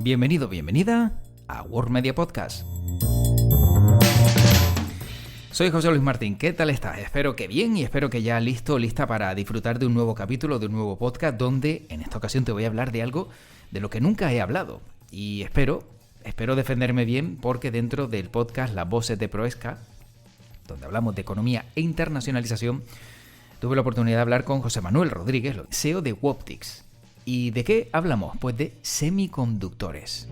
Bienvenido, bienvenida a World Media Podcast. Soy José Luis Martín, ¿qué tal estás? Espero que bien y espero que ya listo o lista para disfrutar de un nuevo capítulo, de un nuevo podcast donde en esta ocasión te voy a hablar de algo de lo que nunca he hablado. Y espero defenderme bien porque dentro del podcast Las Voces de Proesca, donde hablamos de economía e internacionalización, tuve la oportunidad de hablar con José Manuel Rodríguez, CEO de Woptics. ¿Y de qué hablamos? Pues de semiconductores.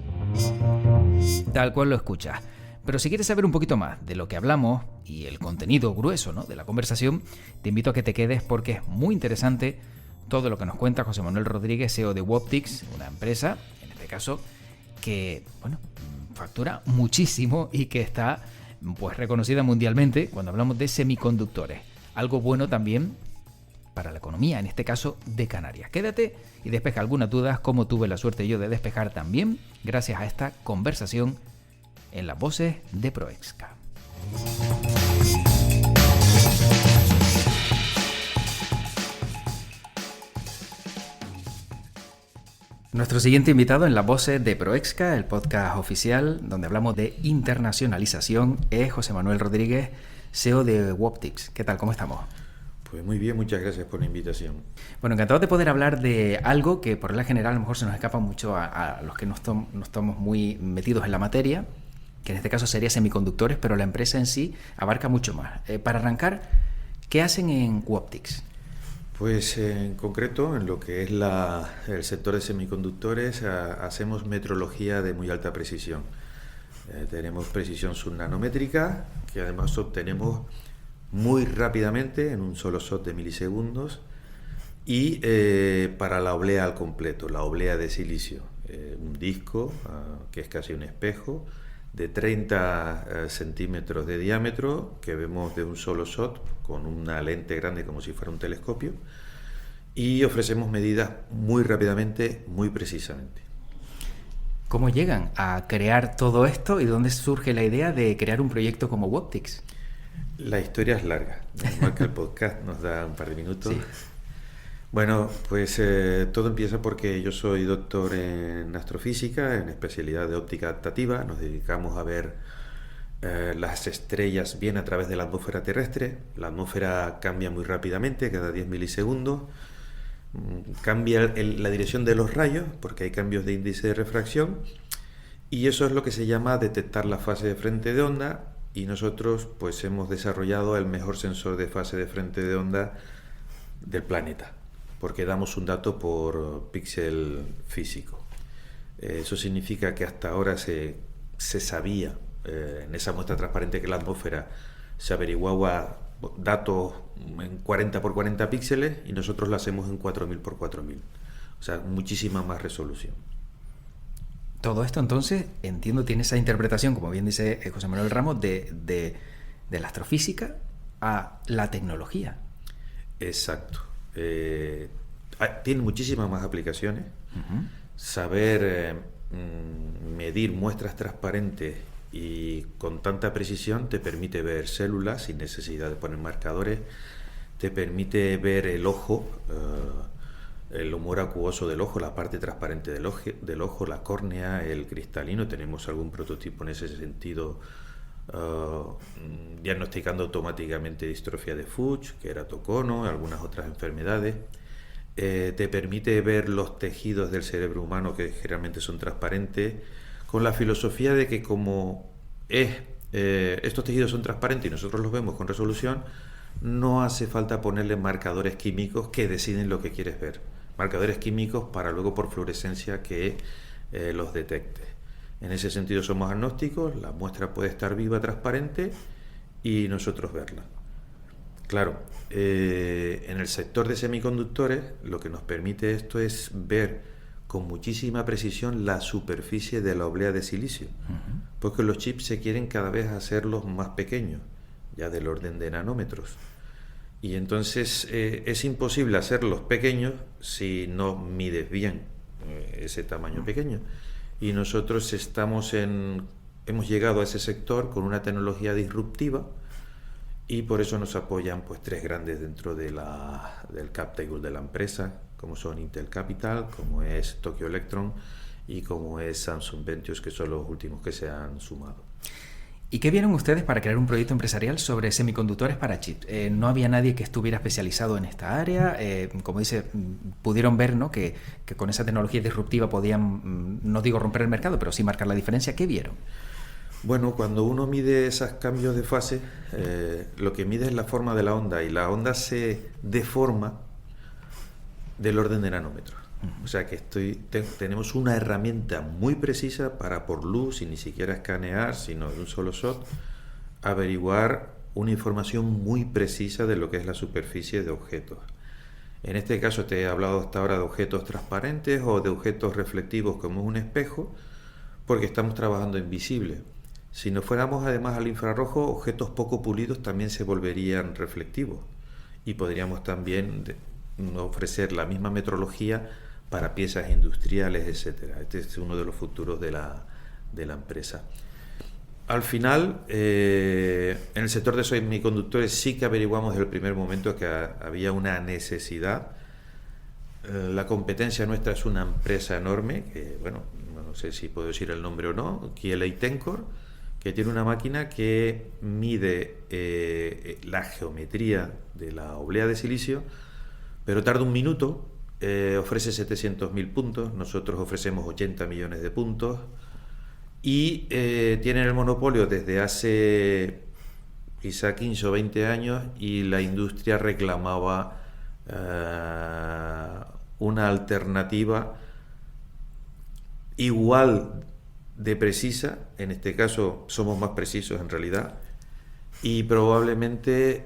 Tal cual lo escuchas. Pero si quieres saber un poquito más de lo que hablamos y el contenido grueso, ¿no?, de la conversación, te invito a que te quedes porque es muy interesante todo lo que nos cuenta José Manuel Rodríguez, CEO de Woptics, una empresa, en este caso, que factura muchísimo y que está pues reconocida mundialmente cuando hablamos de semiconductores. Algo bueno también para la economía, en este caso de Canarias. Quédate y despeja algunas dudas, como tuve la suerte yo de despejar también, gracias a esta conversación en Las Voces de Proesca. Nuestro siguiente invitado en Las Voces de Proesca, el podcast oficial donde hablamos de internacionalización, es José Manuel Rodríguez, CEO de Woptics. ¿Qué tal? ¿Cómo estamos? Pues muy bien, muchas gracias por la invitación. Bueno, encantado de poder hablar de algo que por la general a lo mejor se nos escapa mucho a los que no estamos muy metidos en la materia, que en este caso sería semiconductores, pero la empresa en sí abarca mucho más. Para arrancar, ¿qué hacen en Woptics? Pues en concreto, en lo que es el sector de semiconductores, hacemos metrología de muy alta precisión. Tenemos precisión subnanométrica, que además obtenemos muy rápidamente, en un solo shot de milisegundos, y para la oblea al completo, la oblea de silicio, un disco que es casi un espejo, de 30 centímetros de diámetro, que vemos de un solo shot, con una lente grande como si fuera un telescopio, y ofrecemos medidas muy rápidamente, muy precisamente. ¿Cómo llegan a crear todo esto y de dónde surge la idea de crear un proyecto como Woptics? La historia es larga, igual que el podcast nos da un par de minutos. Sí. Bueno, pues todo empieza porque yo soy doctor en astrofísica, en especialidad de óptica adaptativa. Nos dedicamos a ver las estrellas bien a través de la atmósfera terrestre. La atmósfera cambia muy rápidamente, cada 10 milisegundos. Cambia la dirección de los rayos porque hay cambios de índice de refracción. Y eso es lo que se llama detectar la fase de frente de onda. Y nosotros pues hemos desarrollado el mejor sensor de fase de frente de onda del planeta, porque damos un dato por píxel físico. Eso significa que hasta ahora se sabía, en esa muestra transparente que es la atmósfera, se averiguaba datos en 40 por 40 píxeles y nosotros lo hacemos en 4000 por 4000. O sea, muchísima más resolución. Todo esto entonces, entiendo, tiene esa interpretación, como bien dice José Manuel Ramos, de la astrofísica a la tecnología. Exacto. Tiene muchísimas más aplicaciones. Uh-huh. Saber medir muestras transparentes y con tanta precisión te permite ver células sin necesidad de poner marcadores, te permite ver el ojo, el humor acuoso del ojo, la parte transparente del ojo, la córnea, el cristalino. Tenemos algún prototipo en ese sentido, diagnosticando automáticamente distrofia de Fuchs, queratocono, algunas otras enfermedades. Te permite ver los tejidos del cerebro humano, que generalmente son transparentes, con la filosofía de que como estos tejidos son transparentes y nosotros los vemos con resolución, no hace falta ponerle marcadores químicos que deciden lo que quieres ver. Marcadores químicos para luego por fluorescencia que los detecte. En ese sentido somos agnósticos, la muestra puede estar viva, transparente, y nosotros verla. Claro, en el sector de semiconductores lo que nos permite esto es ver con muchísima precisión la superficie de la oblea de silicio, uh-huh, porque los chips se quieren cada vez hacerlos más pequeños, ya del orden de nanómetros. Y entonces es imposible hacerlos pequeños si no mides bien ese tamaño pequeño. Y nosotros hemos llegado a ese sector con una tecnología disruptiva y por eso nos apoyan pues tres grandes dentro del cap table de la empresa, como son Intel Capital, como es Tokyo Electron y como es Samsung Ventures, que son los últimos que se han sumado. ¿Y qué vieron ustedes para crear un proyecto empresarial sobre semiconductores para chips? No había nadie que estuviera especializado en esta área. Como dice, pudieron ver, ¿no?, que con esa tecnología disruptiva podían, no digo romper el mercado, pero sí marcar la diferencia. ¿Qué vieron? Bueno, cuando uno mide esos cambios de fase, lo que mide es la forma de la onda, y la onda se deforma del orden de nanómetros. O sea que tenemos una herramienta muy precisa para, por luz, y ni siquiera escanear, sino de un solo shot, averiguar una información muy precisa de lo que es la superficie de objetos. En este caso te he hablado hasta ahora de objetos transparentes o de objetos reflectivos como es un espejo, porque estamos trabajando en visible. Si nos fuéramos además al infrarrojo, objetos poco pulidos también se volverían reflectivos, y podríamos también ofrecer la misma metrología para piezas industriales, etcétera. Este es uno de los futuros de la empresa. Al final, en el sector de semiconductores sí que averiguamos desde el primer momento que había una necesidad. La competencia nuestra es una empresa enorme, que, bueno, no sé si puedo decir el nombre o no, KLA Tencor, que tiene una máquina que mide la geometría de la oblea de silicio, pero tarda un minuto. Ofrece 700.000 puntos, nosotros ofrecemos 80 millones de puntos, y tienen el monopolio desde hace quizá 15 o 20 años, y la industria reclamaba una alternativa igual de precisa. En este caso somos más precisos en realidad, y probablemente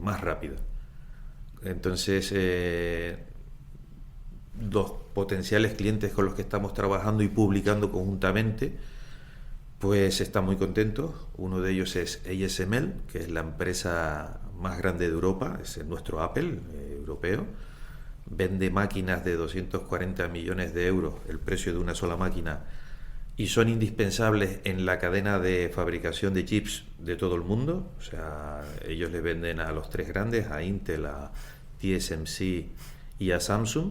más rápida. Entonces, dos potenciales clientes con los que estamos trabajando y publicando conjuntamente, pues están muy contentos. Uno de ellos es ASML, que es la empresa más grande de Europa, es nuestro Apple europeo. Vende máquinas de 240 millones de euros, el precio de una sola máquina, y son indispensables en la cadena de fabricación de chips de todo el mundo. O sea, ellos le venden a los tres grandes, a Intel, a TSMC y a Samsung,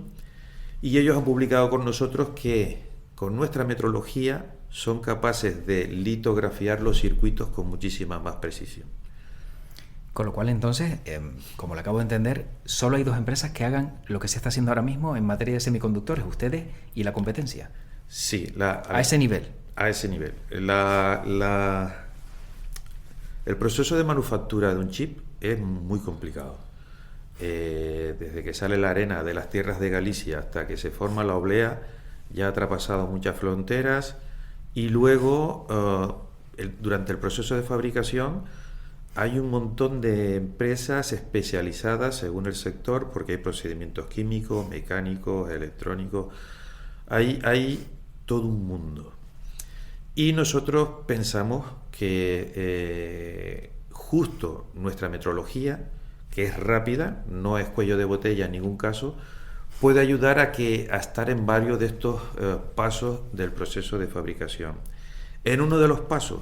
y ellos han publicado con nosotros que con nuestra metrología son capaces de litografiar los circuitos con muchísima más precisión. Con lo cual, entonces, como lo acabo de entender, solo hay dos empresas que hagan lo que se está haciendo ahora mismo en materia de semiconductores, ustedes y la competencia. Sí, a ese nivel. A ese nivel. El proceso de manufactura de un chip es muy complicado. Desde que sale la arena de las tierras de Galicia hasta que se forma la oblea, ya ha traspasado muchas fronteras, y luego durante el proceso de fabricación hay un montón de empresas especializadas según el sector, porque hay procedimientos químicos, mecánicos, electrónicos, hay todo un mundo. Y nosotros pensamos que justo nuestra metrología, que es rápida, no es cuello de botella en ningún caso, puede ayudar a estar en varios de estos pasos del proceso de fabricación. En uno de los pasos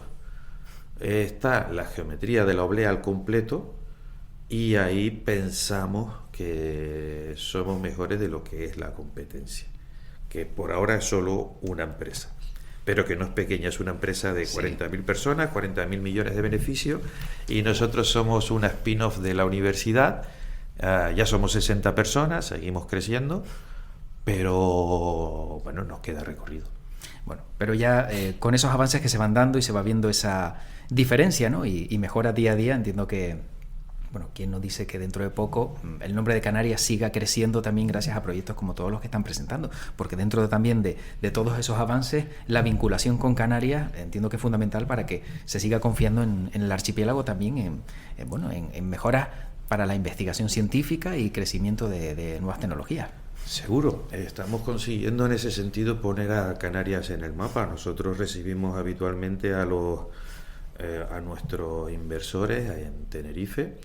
está la geometría de la oblea al completo, y ahí pensamos que somos mejores de lo que es la competencia, que por ahora es solo una empresa, pero que no es pequeña, es una empresa de 40.000 personas, 40.000 millones de beneficios, y nosotros somos una spin-off de la universidad. Ya somos 60 personas, seguimos creciendo, pero bueno, nos queda recorrido. Bueno, pero ya con esos avances que se van dando y se va viendo esa diferencia, ¿no?, y mejora día a día, entiendo que, bueno, ¿quién nos dice que dentro de poco el nombre de Canarias siga creciendo también gracias a proyectos como todos los que están presentando? Porque dentro también de todos esos avances, la vinculación con Canarias entiendo que es fundamental para que se siga confiando en el archipiélago también en mejoras para la investigación científica y crecimiento de nuevas tecnologías. Seguro, estamos consiguiendo en ese sentido poner a Canarias en el mapa. Nosotros recibimos habitualmente a nuestros inversores en Tenerife,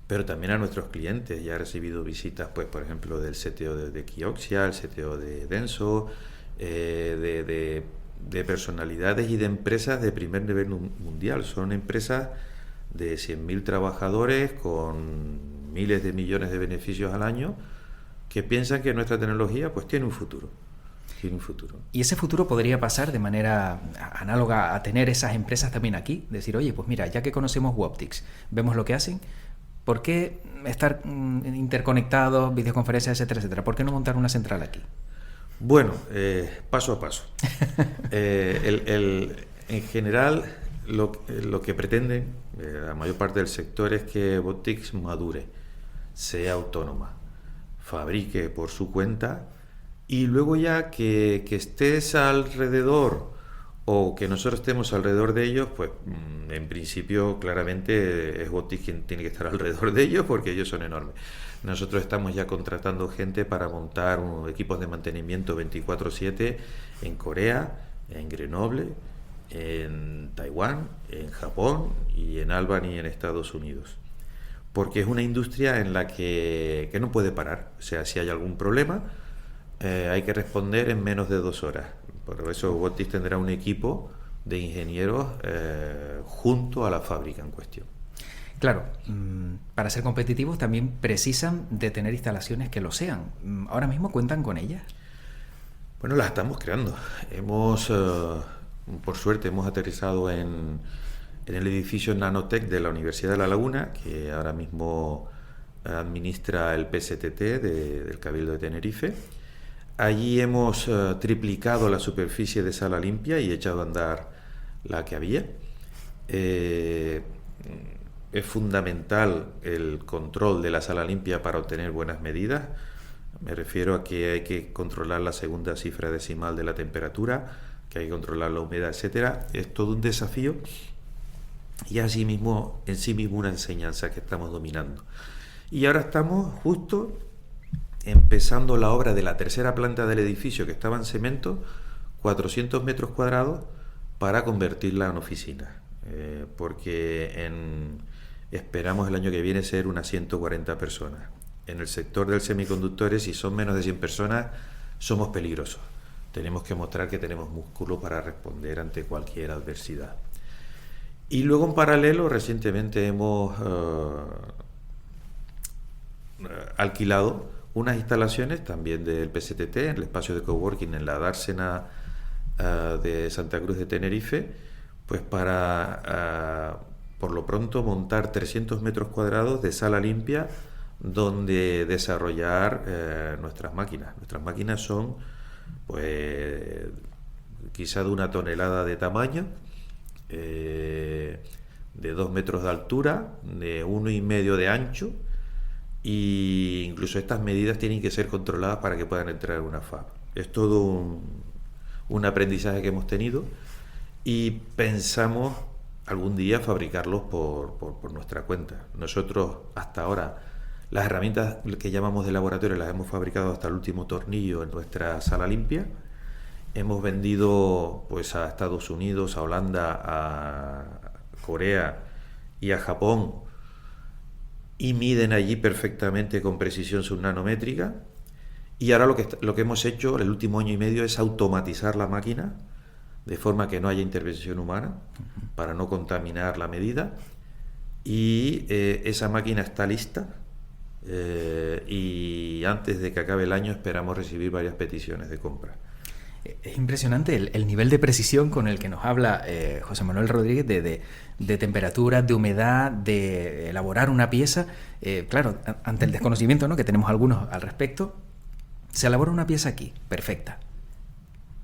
pero también a nuestros clientes. Ya he recibido visitas, pues, por ejemplo, del CTO de Kioxia, el CTO de Denso, de personalidades y de empresas de primer nivel mundial. Son empresas de 100.000 trabajadores con miles de millones de beneficios al año, que piensan que nuestra tecnología pues tiene un futuro. exigir un futuro. ¿Y ese futuro podría pasar de manera análoga a tener esas empresas también aquí? Decir, oye, pues mira, ya que conocemos Woptics, vemos lo que hacen, ¿por qué estar interconectados, videoconferencias, etcétera, etcétera? ¿Por qué no montar una central aquí? Bueno, paso a paso. En general, lo que pretenden la mayor parte del sector es que Woptics madure, sea autónoma, fabrique por su cuenta y luego ya que estés alrededor o que nosotros estemos alrededor de ellos, pues en principio claramente es Woptics quien tiene que estar alrededor de ellos porque ellos son enormes. Nosotros estamos ya contratando gente para montar equipos de mantenimiento 24/7 en Corea, en Grenoble, en Taiwán, en Japón y en Albany en Estados Unidos. Porque es una industria en la que no puede parar. O sea, si hay algún problema, hay que responder en menos de 2 horas. Por eso Woptics tendrá un equipo de ingenieros junto a la fábrica en cuestión. Claro, para ser competitivos también precisan de tener instalaciones que lo sean. ¿Ahora mismo cuentan con ellas? Bueno, las estamos creando. Por suerte, hemos aterrizado en el edificio Nanotech de la Universidad de La Laguna, que ahora mismo administra el PSTT del Cabildo de Tenerife. Allí hemos triplicado la superficie de sala limpia y echado a andar la que había. Es fundamental el control de la sala limpia para obtener buenas medidas. Me refiero a que hay que controlar la segunda cifra decimal de la temperatura, que hay que controlar la humedad, etcétera. Es todo un desafío y en sí mismo una enseñanza que estamos dominando. Y ahora estamos justo empezando la obra de la tercera planta del edificio, que estaba en cemento, 400 metros cuadrados, para convertirla en oficina. Porque esperamos el año que viene ser unas 140 personas. En el sector del semiconductores, si son menos de 100 personas, somos peligrosos. Tenemos que mostrar que tenemos músculo para responder ante cualquier adversidad. Y luego, en paralelo, recientemente hemos alquilado unas instalaciones también del PSTT, en el espacio de coworking en la dársena de Santa Cruz de Tenerife, pues para, por lo pronto, montar 300 metros cuadrados de sala limpia donde desarrollar nuestras máquinas. Nuestras máquinas son, pues, quizá de 1 tonelada de tamaño, de 2 metros de altura, de 1,5 de ancho, y incluso estas medidas tienen que ser controladas para que puedan entrar en una fab. Es todo un aprendizaje que hemos tenido y pensamos algún día fabricarlos por nuestra cuenta. Nosotros hasta ahora las herramientas que llamamos de laboratorio las hemos fabricado hasta el último tornillo en nuestra sala limpia. Hemos vendido pues a Estados Unidos, a Holanda, a Corea y a Japón, y miden allí perfectamente con precisión subnanométrica. Y ahora lo que hemos hecho el último año y medio es automatizar la máquina de forma que no haya intervención humana para no contaminar la medida, y esa máquina está lista, y antes de que acabe el año esperamos recibir varias peticiones de compra. Es impresionante el nivel de precisión con el que nos habla José Manuel Rodríguez de temperatura, de humedad, de elaborar una pieza. Claro, ante el desconocimiento, ¿no?, que tenemos algunos al respecto, se elabora una pieza aquí, perfecta.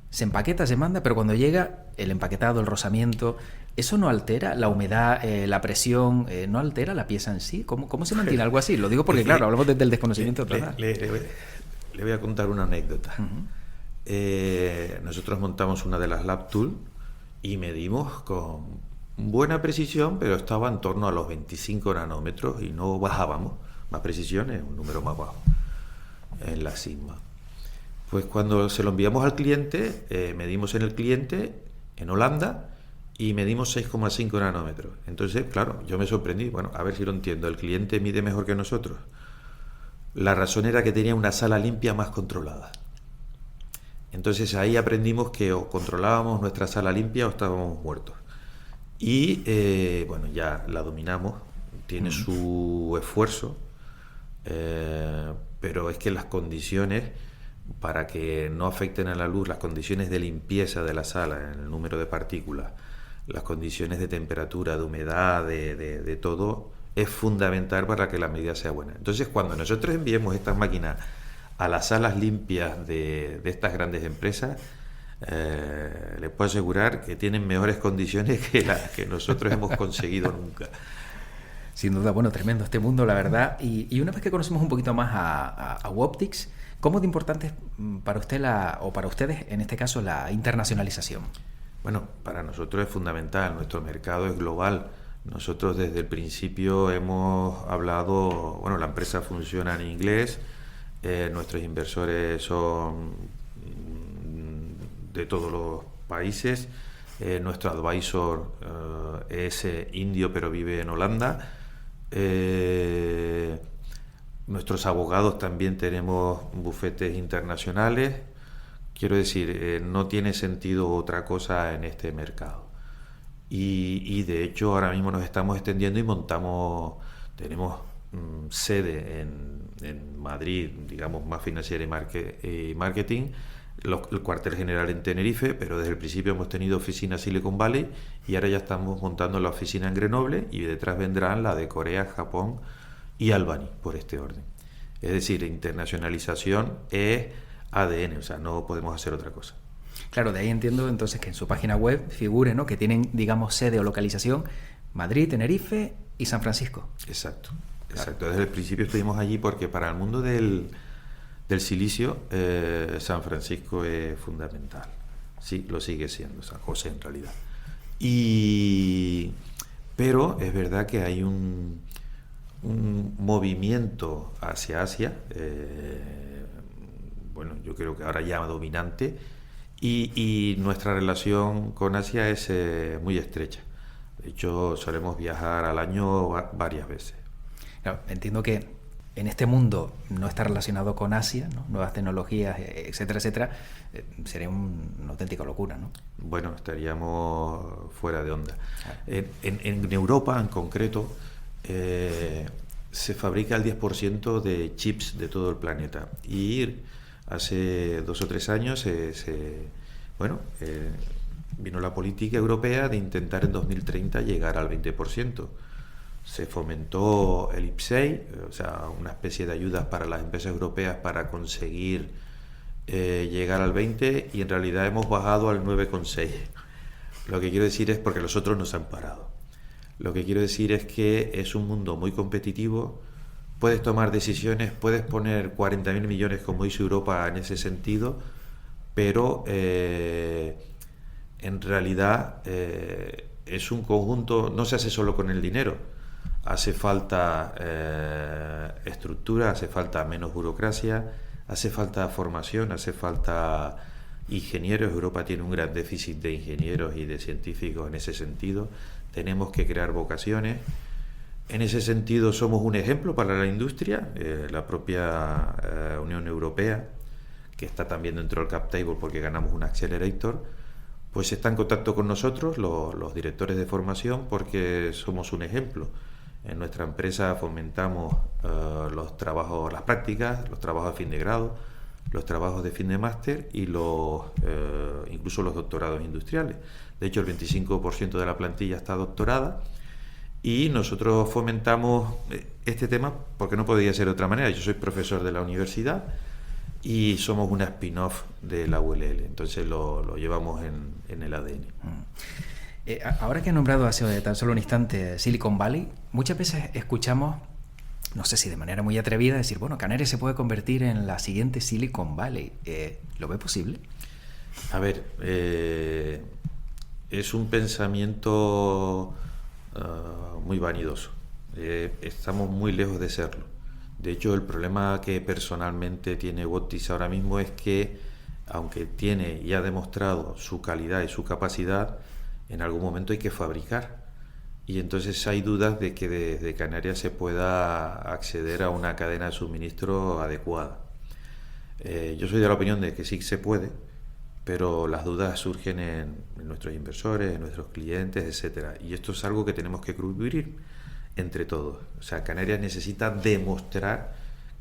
Se empaqueta, se manda, pero cuando llega el empaquetado, el rozamiento, ¿eso no altera la humedad, la presión, no altera la pieza en sí? ¿Cómo se mantiene algo así? Lo digo porque, claro, hablamos desde el desconocimiento total. Le voy a contar una anécdota. Nosotros montamos una de las Lab Tool y medimos con buena precisión, pero estaba en torno a los 25 nanómetros y no bajábamos. Más precisión es un número más bajo en la sigma. Pues cuando se lo enviamos al cliente, medimos en el cliente, en Holanda, y medimos 6,5 nanómetros. Entonces, claro, yo me sorprendí. Bueno, a ver si lo entiendo. El cliente mide mejor que nosotros. La razón era que tenía una sala limpia más controlada. Entonces ahí aprendimos que o controlábamos nuestra sala limpia o estábamos muertos. Y bueno, ya la dominamos, tiene su esfuerzo, pero es que las condiciones para que no afecten a la luz las condiciones de limpieza de la sala, en el número de partículas, las condiciones de temperatura, de humedad, de todo, es fundamental para que la medida sea buena. Entonces, cuando nosotros enviemos estas máquinas a las salas limpias de estas grandes empresas, les puedo asegurar que tienen mejores condiciones que las que nosotros hemos conseguido nunca. Sin duda, bueno, tremendo este mundo, la verdad. Y una vez que conocemos un poquito más a Woptics, ¿cómo de importante es para usted o para ustedes, en este caso, la internacionalización? Bueno, para nosotros es fundamental. Nuestro mercado es global. Nosotros desde el principio hemos hablado, bueno, la empresa funciona en inglés, nuestros inversores son de todos los países, nuestro advisor es indio pero vive en Holanda. Nuestros abogados también tenemos bufetes internacionales. Quiero decir, no tiene sentido otra cosa en este mercado. Y de hecho ahora mismo nos estamos extendiendo y tenemos sede en Madrid, digamos, más financiera y marketing, el cuartel general en Tenerife, pero desde el principio hemos tenido oficina Silicon Valley y ahora ya estamos montando la oficina en Grenoble y detrás vendrán la de Corea, Japón y Albany, por este orden. Es decir, internacionalización es ADN, o sea, no podemos hacer otra cosa. Claro, de ahí entiendo entonces que en su página web figure, ¿no?, que tienen, digamos, sede o localización Madrid, Tenerife y San Francisco. Exacto. Desde el principio estuvimos allí porque para el mundo del silicio San Francisco es fundamental. Sí, lo sigue siendo, San José en realidad. Pero es verdad que hay un movimiento hacia Asia, bueno, yo creo que ahora ya dominante, y nuestra relación con Asia es muy estrecha. De hecho, solemos viajar al año varias veces. Claro, entiendo que en este mundo no está relacionado con Asia, ¿no?, nuevas tecnologías, etcétera, etcétera, sería una auténtica locura, ¿no? Bueno, estaríamos fuera de onda. Claro. En Europa, en concreto, se fabrica el 10% de chips de todo el planeta. Y hace 2 o 3 años vino la política europea de intentar en 2030 llegar al 20%. Se fomentó el IPCEI, o sea, una especie de ayudas para las empresas europeas para conseguir llegar al 20%, y en realidad hemos bajado al 9,6%. Lo que quiero decir es, porque los otros nos han parado. Lo que quiero decir es que es un mundo muy competitivo, puedes tomar decisiones, puedes poner 40.000 millones como hizo Europa en ese sentido, pero en realidad es un conjunto, no se hace solo con el dinero, hace falta estructura, hace falta menos burocracia, hace falta formación, hace falta ingenieros. Europa tiene un gran déficit de ingenieros y de científicos en ese sentido. Tenemos que crear vocaciones. En ese sentido somos un ejemplo para la industria. La propia Unión Europea, que está también dentro del cap table porque ganamos un accelerator, pues está en contacto con nosotros, los directores de formación, porque somos un ejemplo. En nuestra empresa fomentamos los trabajos, las prácticas, los trabajos de fin de grado, los trabajos de fin de máster y incluso los doctorados industriales. De hecho, el 25% de la plantilla está doctorada y nosotros fomentamos este tema porque no podía ser de otra manera. Yo soy profesor de la universidad y somos una spin-off de la ULL, entonces lo llevamos en el ADN. Ahora que he nombrado hace tan solo un instante Silicon Valley, muchas veces escuchamos, no sé si de manera muy atrevida, decir, bueno, Canarias se puede convertir en la siguiente Silicon Valley. ¿Lo ve posible? A ver, es un pensamiento muy vanidoso. Estamos muy lejos de serlo. De hecho, el problema que personalmente tiene Woptics ahora mismo es que, aunque tiene y ha demostrado su calidad y su capacidad, en algún momento hay que fabricar. Y entonces hay dudas de que desde Canarias se pueda acceder a una cadena de suministro adecuada. Yo soy de la opinión de que sí se puede, pero las dudas surgen en nuestros inversores, en nuestros clientes, etcétera. Y esto es algo que tenemos que cubrir entre todos. O sea, Canarias necesita demostrar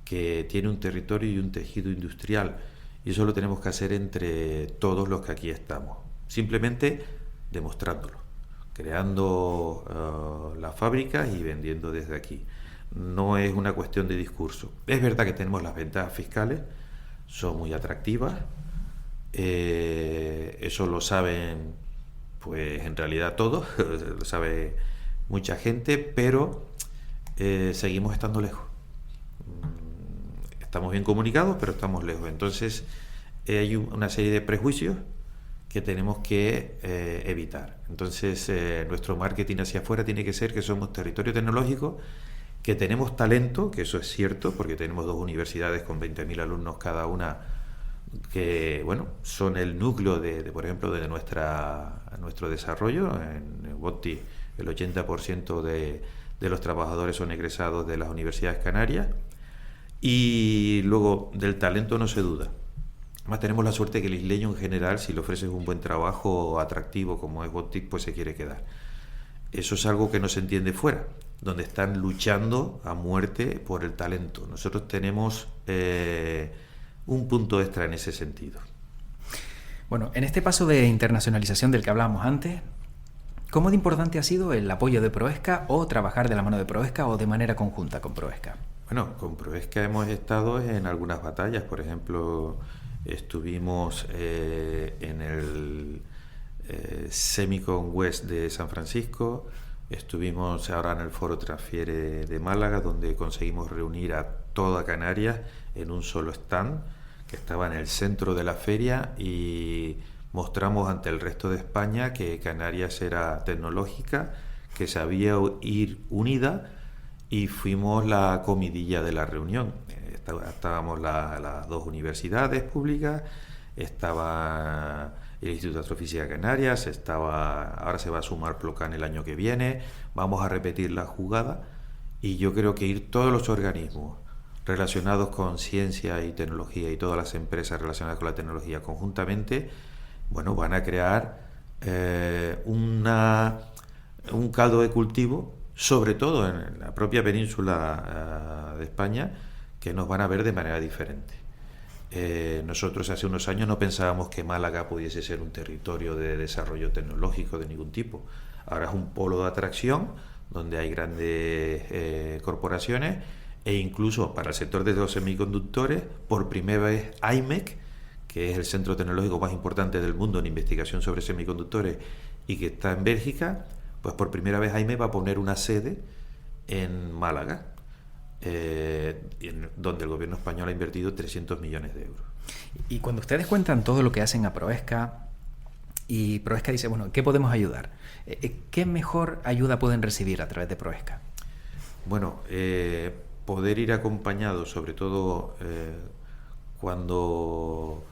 que tiene un territorio y un tejido industrial Y eso lo tenemos que hacer entre todos los que aquí estamos, simplemente demostrándolo, creando las fábricas y vendiendo desde aquí. No es una cuestión de discurso. Es verdad que tenemos las ventajas fiscales, son muy atractivas, eso lo saben pues en realidad todos, lo sabe mucha gente, pero seguimos estando lejos. Estamos bien comunicados, pero estamos lejos. Entonces hay una serie de prejuicios que tenemos que evitar. Entonces nuestro marketing hacia afuera tiene que ser que somos territorio tecnológico, que tenemos talento, que eso es cierto, porque tenemos 2 universidades con 20.000 alumnos cada una, que bueno, son el núcleo por ejemplo, de nuestro desarrollo. En Botti el 80% de los trabajadores son egresados de las universidades canarias, y luego del talento no se duda. Además tenemos la suerte que el isleño en general, si le ofreces un buen trabajo atractivo como es Botti, pues se quiere quedar. Eso es algo que no se entiende fuera, donde están luchando a muerte por el talento. Nosotros tenemos un punto extra en ese sentido. Bueno, en este paso de internacionalización del que hablábamos antes, ¿cómo de importante ha sido el apoyo de Proesca o trabajar de la mano de Proesca o de manera conjunta con Proesca? Bueno, con Proesca hemos estado en algunas batallas. Por ejemplo, estuvimos en el Semicon West de San Francisco, estuvimos ahora en el Foro Transfiere de Málaga, donde conseguimos reunir a toda Canarias en un solo stand que estaba en el centro de la feria, y mostramos ante el resto de España que Canarias era tecnológica, que sabía ir unida, y fuimos la comidilla de la reunión. Estábamos las 2 universidades públicas, estaba el Instituto de Astrofísica de Canarias, ahora se va a sumar Plocan el año que viene, vamos a repetir la jugada, y yo creo que ir todos los organismos relacionados con ciencia y tecnología y todas las empresas relacionadas con la tecnología conjuntamente, bueno, van a crear un caldo de cultivo, sobre todo en la propia península de España, que nos van a ver de manera diferente. Nosotros hace unos años no pensábamos que Málaga pudiese ser un territorio de desarrollo tecnológico de ningún tipo. Ahora es un polo de atracción donde hay grandes corporaciones, e incluso para el sector de los semiconductores, por primera vez IMEC, que es el centro tecnológico más importante del mundo en investigación sobre semiconductores y que está en Bélgica, pues por primera vez IMEC va a poner una sede en Málaga, donde el gobierno español ha invertido 300 millones de euros. Y cuando ustedes cuentan todo lo que hacen a Proesca, y Proesca dice, bueno, ¿qué podemos ayudar? ¿Qué mejor ayuda pueden recibir a través de Proesca? Bueno, poder ir acompañado, sobre todo cuando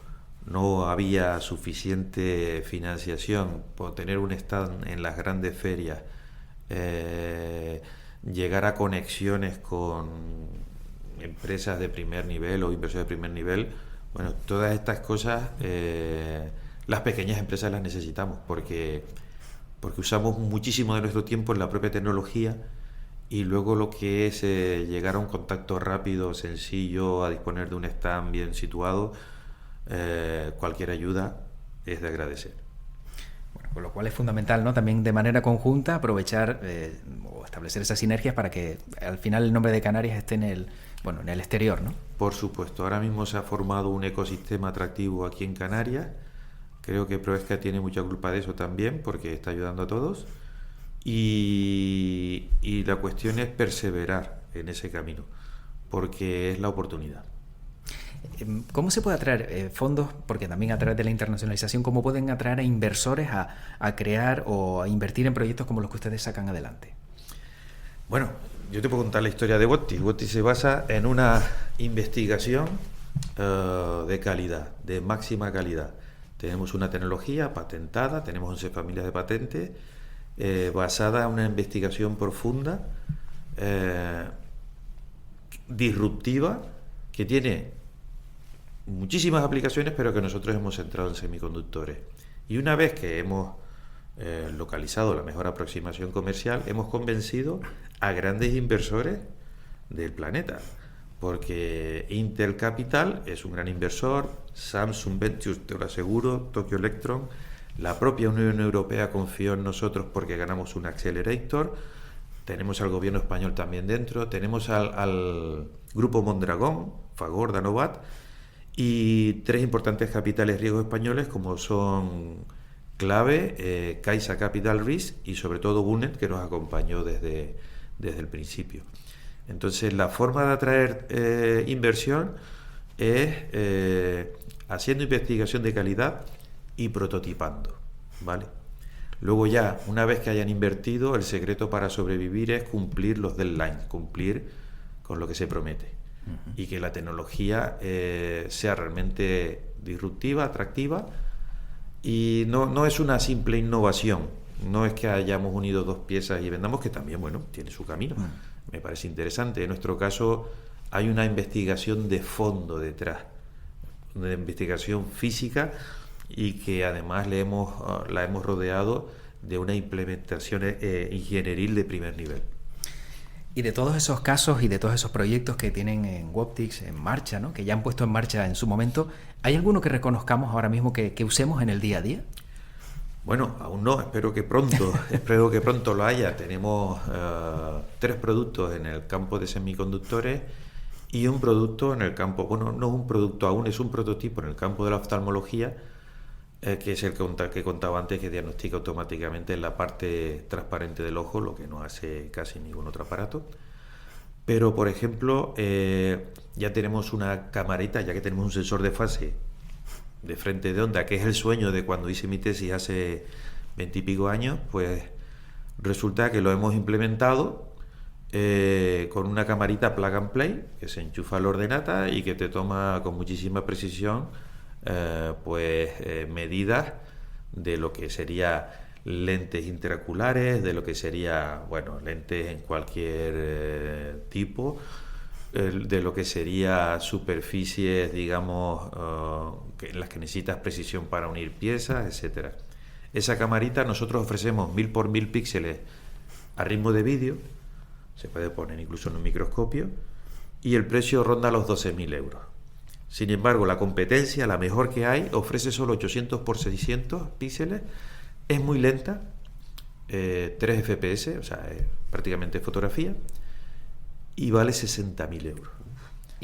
no había suficiente financiación, por tener un stand en las grandes ferias, llegar a conexiones con empresas de primer nivel o inversores de primer nivel. Bueno, todas estas cosas las pequeñas empresas las necesitamos porque usamos muchísimo de nuestro tiempo en la propia tecnología, y luego lo que es llegar a un contacto rápido, sencillo, a disponer de un stand bien situado, cualquier ayuda es de agradecer. Bueno, con lo cual es fundamental, ¿no? También de manera conjunta aprovechar o establecer esas sinergias para que al final el nombre de Canarias esté en el exterior, ¿no? Por supuesto, ahora mismo se ha formado un ecosistema atractivo aquí en Canarias. Creo que Proesca tiene mucha culpa de eso también, porque está ayudando a todos. Y la cuestión es perseverar en ese camino, porque es la oportunidad. ¿Cómo se puede atraer fondos? Porque también a través de la internacionalización, ¿cómo pueden atraer a inversores a crear o a invertir en proyectos como los que ustedes sacan adelante? Bueno, yo te puedo contar la historia de Botti. Botti se basa en una investigación de calidad, de máxima calidad. Tenemos una tecnología patentada, tenemos 11 familias de patentes, basada en una investigación profunda, disruptiva, que tiene muchísimas aplicaciones, pero que nosotros hemos centrado en semiconductores. Y una vez que hemos localizado la mejor aproximación comercial, hemos convencido a grandes inversores del planeta, porque Intel Capital es un gran inversor, Samsung Ventures, te lo aseguro, Tokyo Electron, la propia Unión Europea confió en nosotros porque ganamos un accelerator, tenemos al gobierno español también dentro, tenemos al grupo Mondragón, Fagor, Danobat, y 3 importantes capitales riesgos españoles como son Clave, Caixa Capital Risk y sobre todo Bunet, que nos acompañó desde el principio. Entonces la forma de atraer inversión es haciendo investigación de calidad y prototipando, ¿vale? Luego ya, una vez que hayan invertido, el secreto para sobrevivir es cumplir los deadlines, cumplir con lo que se promete. Y que la tecnología sea realmente disruptiva, atractiva, y no es una simple innovación, no es que hayamos unido 2 piezas y vendamos, que también, bueno, tiene su camino, me parece interesante. En nuestro caso hay una investigación de fondo detrás, una investigación física, y que además la hemos rodeado de una implementación ingenieril de primer nivel. Y de todos esos casos y de todos esos proyectos que tienen en Woptics en marcha, ¿no?, que ya han puesto en marcha en su momento, ¿hay alguno que reconozcamos ahora mismo que usemos en el día a día? Bueno, aún no, espero que pronto lo haya. Tenemos 3 productos en el campo de semiconductores y un producto en el campo, bueno, no es un producto aún, es un prototipo en el campo de la oftalmología, que es el que contaba antes, que diagnostica automáticamente en la parte transparente del ojo, lo que no hace casi ningún otro aparato. Pero, por ejemplo, ya tenemos una camarita, ya que tenemos un sensor de fase de frente de onda, que es el sueño de cuando hice mi tesis hace 20 y pico años, pues resulta que lo hemos implementado con una camarita plug and play, que se enchufa a la ordenata y que te toma con muchísima precisión medidas de lo que sería lentes intraoculares, de lo que sería, bueno, lentes en cualquier tipo, de lo que sería superficies, digamos, en las que necesitas precisión para unir piezas, etcétera. Esa camarita nosotros ofrecemos 1000 por 1000 píxeles a ritmo de vídeo, se puede poner incluso en un microscopio, y el precio ronda los 12.000 euros. Sin embargo, la competencia, la mejor que hay, ofrece solo 800 por 600 píxeles, es muy lenta, 3 FPS, o sea, es prácticamente fotografía, y vale 60.000 euros.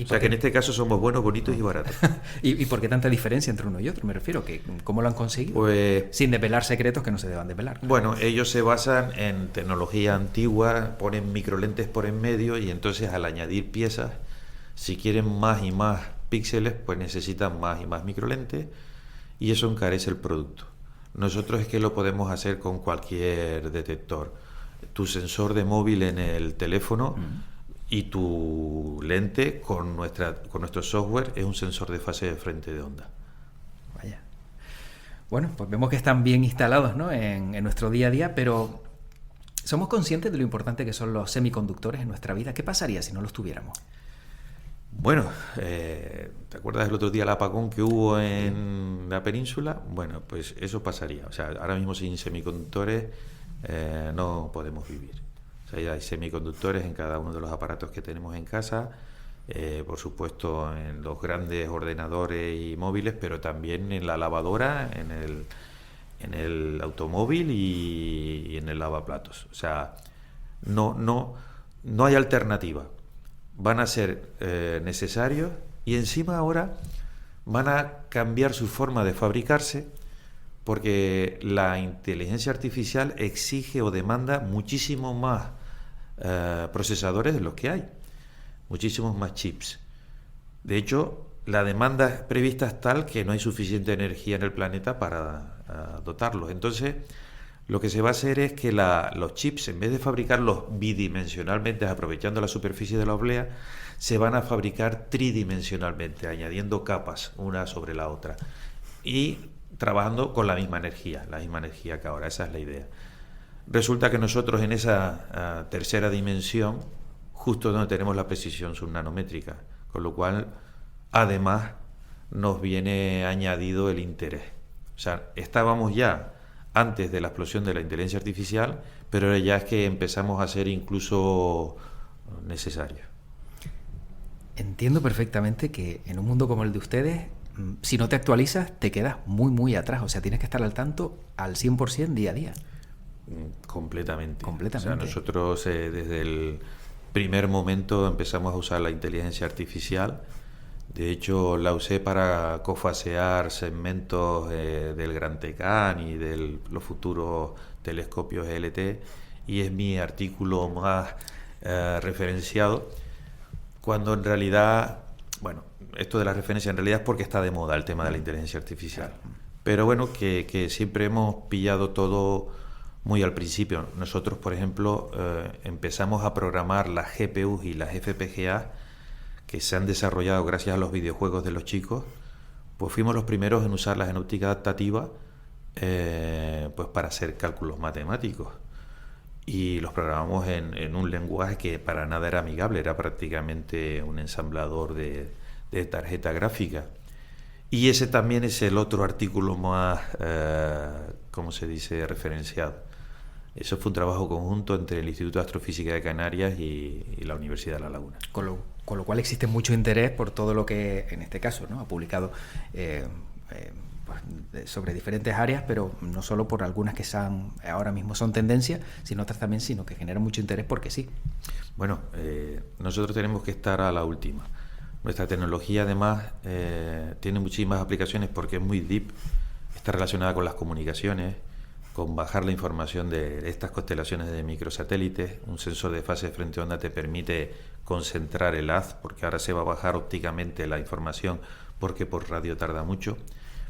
O sea que en este caso somos buenos, bonitos y baratos. ¿Y por qué tanta diferencia entre uno y otro? Me refiero, ¿cómo lo han conseguido? Pues, sin desvelar secretos que no se deban desvelar. Bueno, ellos se basan en tecnología antigua, ponen microlentes por en medio, y entonces al añadir piezas, si quieren más y más píxeles, pues necesitan más y más microlentes, y eso encarece el producto. Nosotros es que lo podemos hacer con cualquier detector. Tu sensor de móvil en el teléfono y tu lente con nuestro software es un sensor de fase de frente de onda. Vaya. Bueno, pues vemos que están bien instalados, ¿no?, en nuestro día a día, pero ¿somos conscientes de lo importante que son los semiconductores en nuestra vida? ¿Qué pasaría si no los tuviéramos? Bueno, ¿te acuerdas el otro día el apagón que hubo en la península? Bueno, pues eso pasaría. O sea, ahora mismo sin semiconductores no podemos vivir. O sea, ya hay semiconductores en cada uno de los aparatos que tenemos en casa, por supuesto en los grandes ordenadores y móviles, pero también en la lavadora, en el automóvil y en el lavaplatos. O sea, no hay alternativa. Van a ser necesarios, y encima ahora van a cambiar su forma de fabricarse, porque la inteligencia artificial exige o demanda muchísimo más procesadores de los que hay, muchísimos más chips. De hecho, la demanda prevista es tal que no hay suficiente energía en el planeta para dotarlos. Entonces, lo que se va a hacer es que los chips, en vez de fabricarlos bidimensionalmente, aprovechando la superficie de la oblea, se van a fabricar tridimensionalmente, añadiendo capas una sobre la otra y trabajando con la misma energía que ahora. Esa es la idea. Resulta que nosotros en esa tercera dimensión, justo donde tenemos la precisión subnanométrica, con lo cual además nos viene añadido el interés. O sea, estábamos ya antes de la explosión de la inteligencia artificial, pero ya es que empezamos a ser incluso necesarios. Entiendo perfectamente que en un mundo como el de ustedes, si no te actualizas, te quedas muy, muy atrás. O sea, tienes que estar al tanto al 100% día a día. Completamente. Completamente. O sea, nosotros desde el primer momento empezamos a usar la inteligencia artificial. De hecho, la usé para cofasear segmentos del Gran Tecan y de los futuros telescopios LT, y es mi artículo más referenciado, cuando en realidad, bueno, esto de la referencia en realidad es porque está de moda el tema de la inteligencia artificial. Pero bueno, que siempre hemos pillado todo muy al principio. Nosotros, por ejemplo, empezamos a programar las GPUs y las FPGA que se han desarrollado gracias a los videojuegos de los chicos. Pues fuimos los primeros en usarlas en óptica adaptativa, pues para hacer cálculos matemáticos. Y los programamos en un lenguaje que para nada era amigable, era prácticamente un ensamblador de tarjeta gráfica. Y ese también es el otro artículo más, ¿cómo se dice?, referenciado. Eso fue un trabajo conjunto entre el Instituto de Astrofísica de Canarias y la Universidad de La Laguna. Con lo cual existe mucho interés por todo lo que, en este caso, ¿no?, ha publicado sobre diferentes áreas, pero no solo por algunas que ahora mismo son tendencia, sino otras también, sino que generan mucho interés porque sí. Bueno, nosotros tenemos que estar a la última. Nuestra tecnología además tiene muchísimas aplicaciones porque es muy deep, está relacionada con las comunicaciones, con bajar la información de estas constelaciones de microsatélites. Un sensor de fase de frente onda te permite concentrar el haz, porque ahora se va a bajar ópticamente la información porque por radio tarda mucho,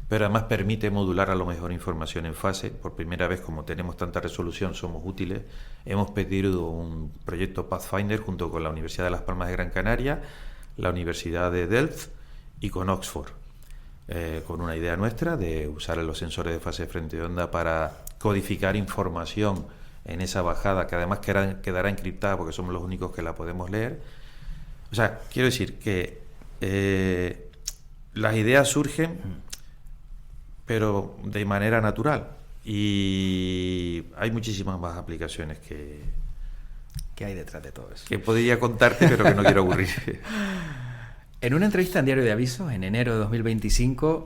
pero además permite modular a lo mejor información en fase. Por primera vez, como tenemos tanta resolución, somos útiles. Hemos pedido un proyecto Pathfinder junto con la Universidad de Las Palmas de Gran Canaria, la Universidad de Delft y con Oxford, con una idea nuestra de usar los sensores de fase de frente de onda para codificar información en esa bajada, que además quedará encriptada porque somos los únicos que la podemos leer. O sea, quiero decir que las ideas surgen, pero de manera natural, y hay muchísimas más aplicaciones que hay detrás de todo eso. Que podría contarte, pero que no quiero aburrir. En una entrevista en Diario de Avisos, en enero de 2025,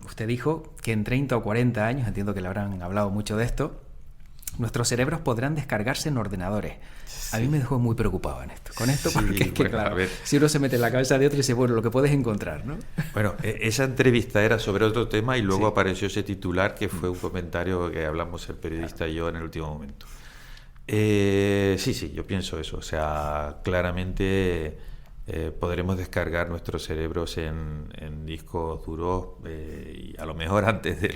usted dijo que en 30 o 40 años, entiendo que le habrán hablado mucho de esto, nuestros cerebros podrán descargarse en ordenadores. Sí. A mí me dejó muy preocupado con esto, sí, porque es que, bueno, claro, si uno se mete en la cabeza de otro y dice, bueno, lo que puedes encontrar, ¿no? Bueno, esa entrevista era sobre otro tema y luego apareció ese titular que fue un comentario que hablamos el periodista y yo en el último momento. Sí, yo pienso eso. O sea, claramente podremos descargar nuestros cerebros en discos duros y a lo mejor antes de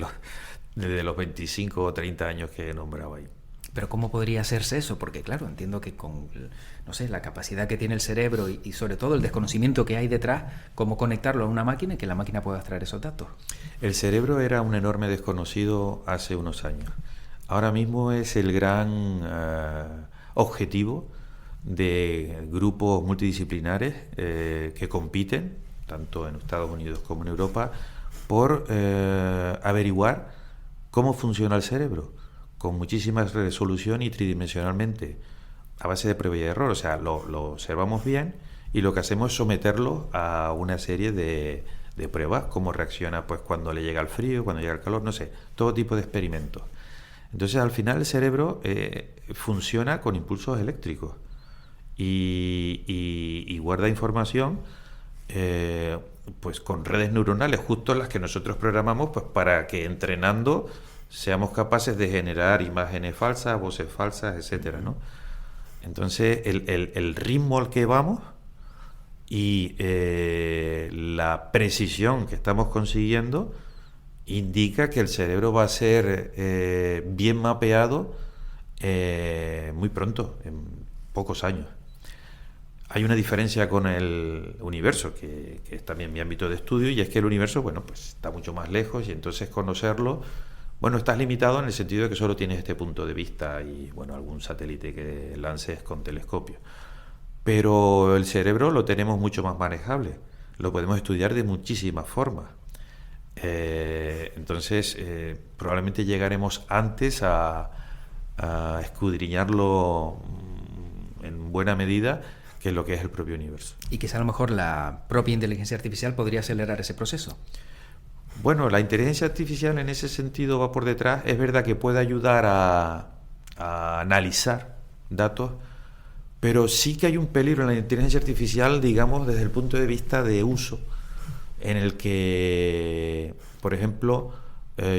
los 25 o 30 años que he nombrado ahí. Pero ¿cómo podría hacerse eso? Porque claro, entiendo que con, no sé, la capacidad que tiene el cerebro y sobre todo el desconocimiento que hay detrás, ¿cómo conectarlo a una máquina y que la máquina pueda extraer esos datos? El cerebro era un enorme desconocido hace unos años. Ahora mismo es el gran objetivo de grupos multidisciplinares que compiten, tanto en Estados Unidos como en Europa, por averiguar cómo funciona el cerebro, con muchísima resolución y tridimensionalmente, a base de prueba y error. O sea, lo observamos bien y lo que hacemos es someterlo a una serie de pruebas, cómo reacciona pues cuando le llega el frío, cuando llega el calor, no sé, todo tipo de experimentos. Entonces, al final el cerebro funciona con impulsos eléctricos y guarda información pues con redes neuronales, justo las que nosotros programamos pues para que entrenando seamos capaces de generar imágenes falsas, voces falsas, etcétera, ¿no? Entonces, el ritmo al que vamos y la precisión que estamos consiguiendo indica que el cerebro va a ser bien mapeado muy pronto, en pocos años. Hay una diferencia con el universo, que es también mi ámbito de estudio, y es que el universo, bueno, pues está mucho más lejos y entonces conocerlo, bueno, estás limitado en el sentido de que solo tienes este punto de vista y, bueno, algún satélite que lances con telescopio. Pero el cerebro lo tenemos mucho más manejable, lo podemos estudiar de muchísimas formas. Entonces, probablemente llegaremos antes a escudriñarlo en buena medida que es lo que es el propio universo. Y quizá a lo mejor la propia inteligencia artificial podría acelerar ese proceso. Bueno, la inteligencia artificial en ese sentido va por detrás. Es verdad que puede ayudar a analizar datos, pero sí que hay un peligro en la inteligencia artificial, digamos, desde el punto de vista de uso, en el que, por ejemplo,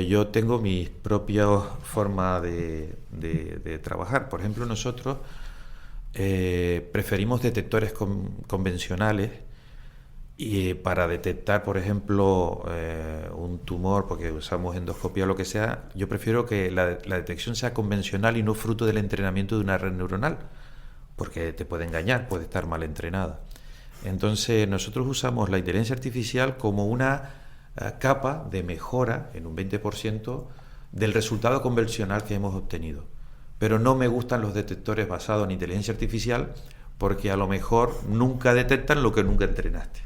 yo tengo mis propias formas de trabajar. Por ejemplo, nosotros preferimos detectores convencionales y para detectar, por ejemplo, un tumor, porque usamos endoscopia o lo que sea, yo prefiero que la detección sea convencional y no fruto del entrenamiento de una red neuronal, porque te puede engañar, puede estar mal entrenada. Entonces, nosotros usamos la inteligencia artificial como una capa de mejora en un 20% del resultado convencional que hemos obtenido. Pero no me gustan los detectores basados en inteligencia artificial porque a lo mejor nunca detectan lo que nunca entrenaste.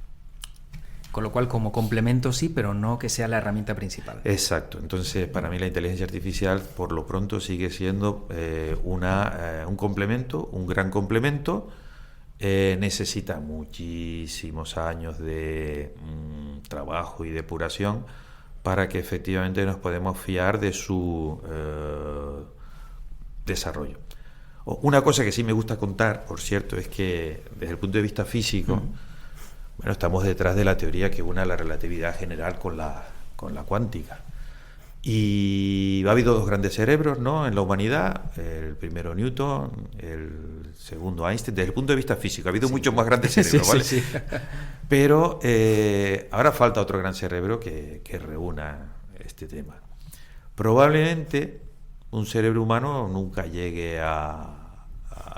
Con lo cual, como complemento sí, pero no que sea la herramienta principal. Exacto. Entonces, para mí la inteligencia artificial, por lo pronto, sigue siendo un complemento, un gran complemento. Necesita muchísimos años de trabajo y depuración para que efectivamente nos podemos fiar de su desarrollo. Una cosa que sí me gusta contar, por cierto, es que desde el punto de vista físico, bueno, estamos detrás de la teoría que une la relatividad general con la cuántica. Y ha habido dos grandes cerebros, ¿no?, en la humanidad, el primero Newton, el segundo Einstein, desde el punto de vista físico. Ha habido muchos más grandes cerebros, ¿vale? Sí. Pero ahora falta otro gran cerebro que reúna este tema. Probablemente un cerebro humano nunca llegue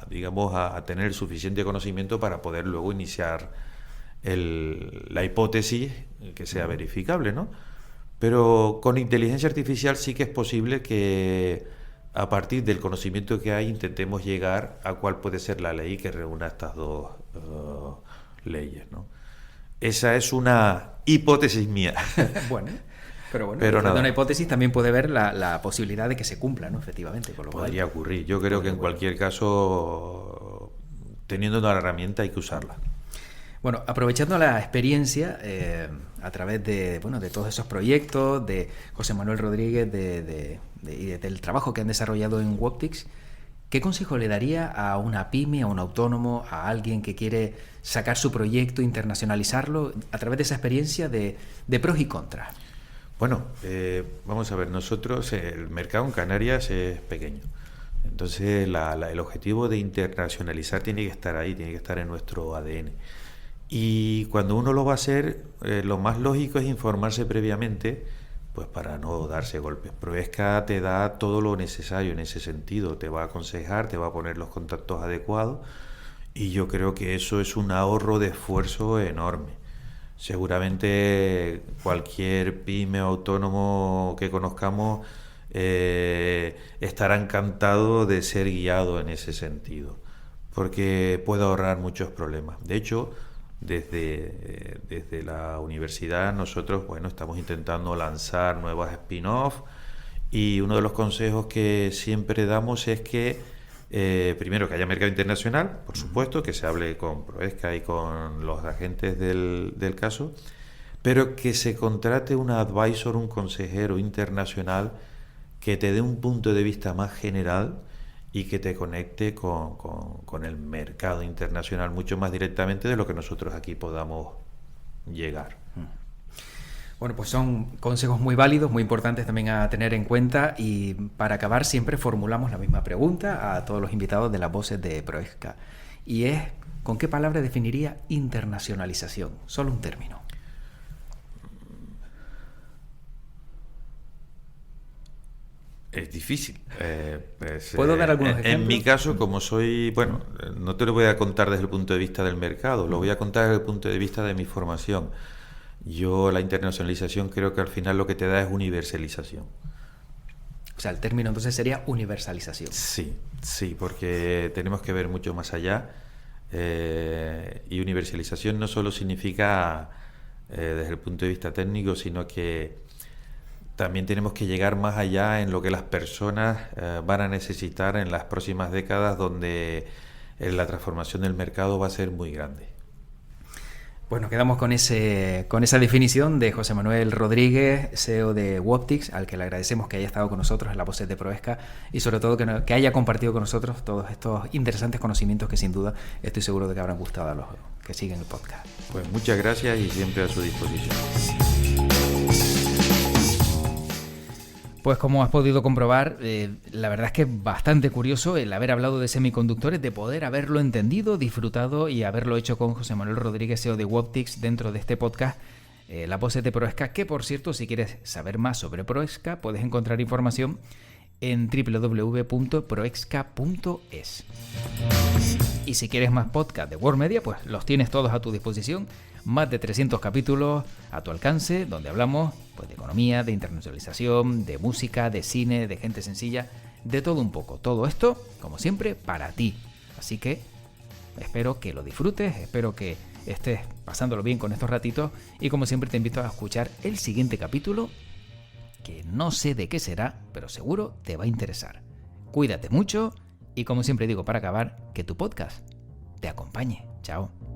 digamos, a tener el suficiente conocimiento para poder luego iniciar la hipótesis que sea verificable, ¿no? Pero con inteligencia artificial sí que es posible que a partir del conocimiento que hay intentemos llegar a cuál puede ser la ley que reúna estas dos leyes, ¿no? Esa es una hipótesis mía. Bueno, pero nada. De una hipótesis también puede haber la posibilidad de que se cumpla, ¿no? Efectivamente. Con lo podría ocurrir. Yo creo que en cualquier caso, teniendo una herramienta hay que usarla. Bueno, aprovechando la experiencia a través de todos esos proyectos, de José Manuel Rodríguez y del trabajo que han desarrollado en Woptics, ¿qué consejo le daría a una pyme, a un autónomo, a alguien que quiere sacar su proyecto, internacionalizarlo, a través de esa experiencia de pros y contras? Bueno, vamos a ver, nosotros, el mercado en Canarias es pequeño. Entonces, el objetivo de internacionalizar tiene que estar ahí, tiene que estar en nuestro ADN. Y cuando uno lo va a hacer, lo más lógico es informarse previamente, pues para no darse golpes. Proesca te da todo lo necesario en ese sentido, te va a aconsejar, te va a poner los contactos adecuados, y yo creo que eso es un ahorro de esfuerzo enorme. Seguramente cualquier pyme o autónomo que conozcamos estará encantado de ser guiado en ese sentido, porque puede ahorrar muchos problemas. De hecho, desde la universidad nosotros, bueno, estamos intentando lanzar nuevas spin-off, y uno de los consejos que siempre damos es que primero que haya mercado internacional, por supuesto, que se hable con Proesca y con los agentes del caso, pero que se contrate un advisor, un consejero internacional que te dé un punto de vista más general y que te conecte con el mercado internacional mucho más directamente de lo que nosotros aquí podamos llegar. Bueno, pues son consejos muy válidos, muy importantes también a tener en cuenta, y para acabar siempre formulamos la misma pregunta a todos los invitados de las voces de Proesca, y es: ¿con qué palabra definiría internacionalización? Solo un término. Es difícil. ¿Puedo dar algunos ejemplos? En mi caso, como soy... Bueno, no te lo voy a contar desde el punto de vista del mercado, lo voy a contar desde el punto de vista de mi formación. Yo la internacionalización creo que al final lo que te da es universalización. O sea, el término entonces sería universalización. Sí, porque tenemos que ver mucho más allá. Y universalización no solo significa desde el punto de vista técnico, sino que también tenemos que llegar más allá en lo que las personas van a necesitar en las próximas décadas, donde la transformación del mercado va a ser muy grande. Pues nos quedamos con esa definición de José Manuel Rodríguez, CEO de Woptics, al que le agradecemos que haya estado con nosotros en la Voces de Proesca y sobre todo que haya compartido con nosotros todos estos interesantes conocimientos que sin duda estoy seguro de que habrán gustado a los que siguen el podcast. Pues muchas gracias y siempre a su disposición. Pues como has podido comprobar, la verdad es que es bastante curioso el haber hablado de semiconductores, de poder haberlo entendido, disfrutado y haberlo hecho con José Manuel Rodríguez, CEO de Woptics, dentro de este podcast, Las Voces de Proesca, que por cierto, si quieres saber más sobre Proesca, puedes encontrar información en www.proexca.es. Y si quieres más podcast de World Media, pues los tienes todos a tu disposición. Más de 300 capítulos a tu alcance, donde hablamos pues de economía, de internacionalización, de música, de cine, de gente sencilla, de todo un poco. Todo esto, como siempre, para ti. Así que espero que lo disfrutes, espero que estés pasándolo bien con estos ratitos y como siempre te invito a escuchar el siguiente capítulo, que no sé de qué será, pero seguro te va a interesar. Cuídate mucho y como siempre digo para acabar, que tu podcast te acompañe. Chao.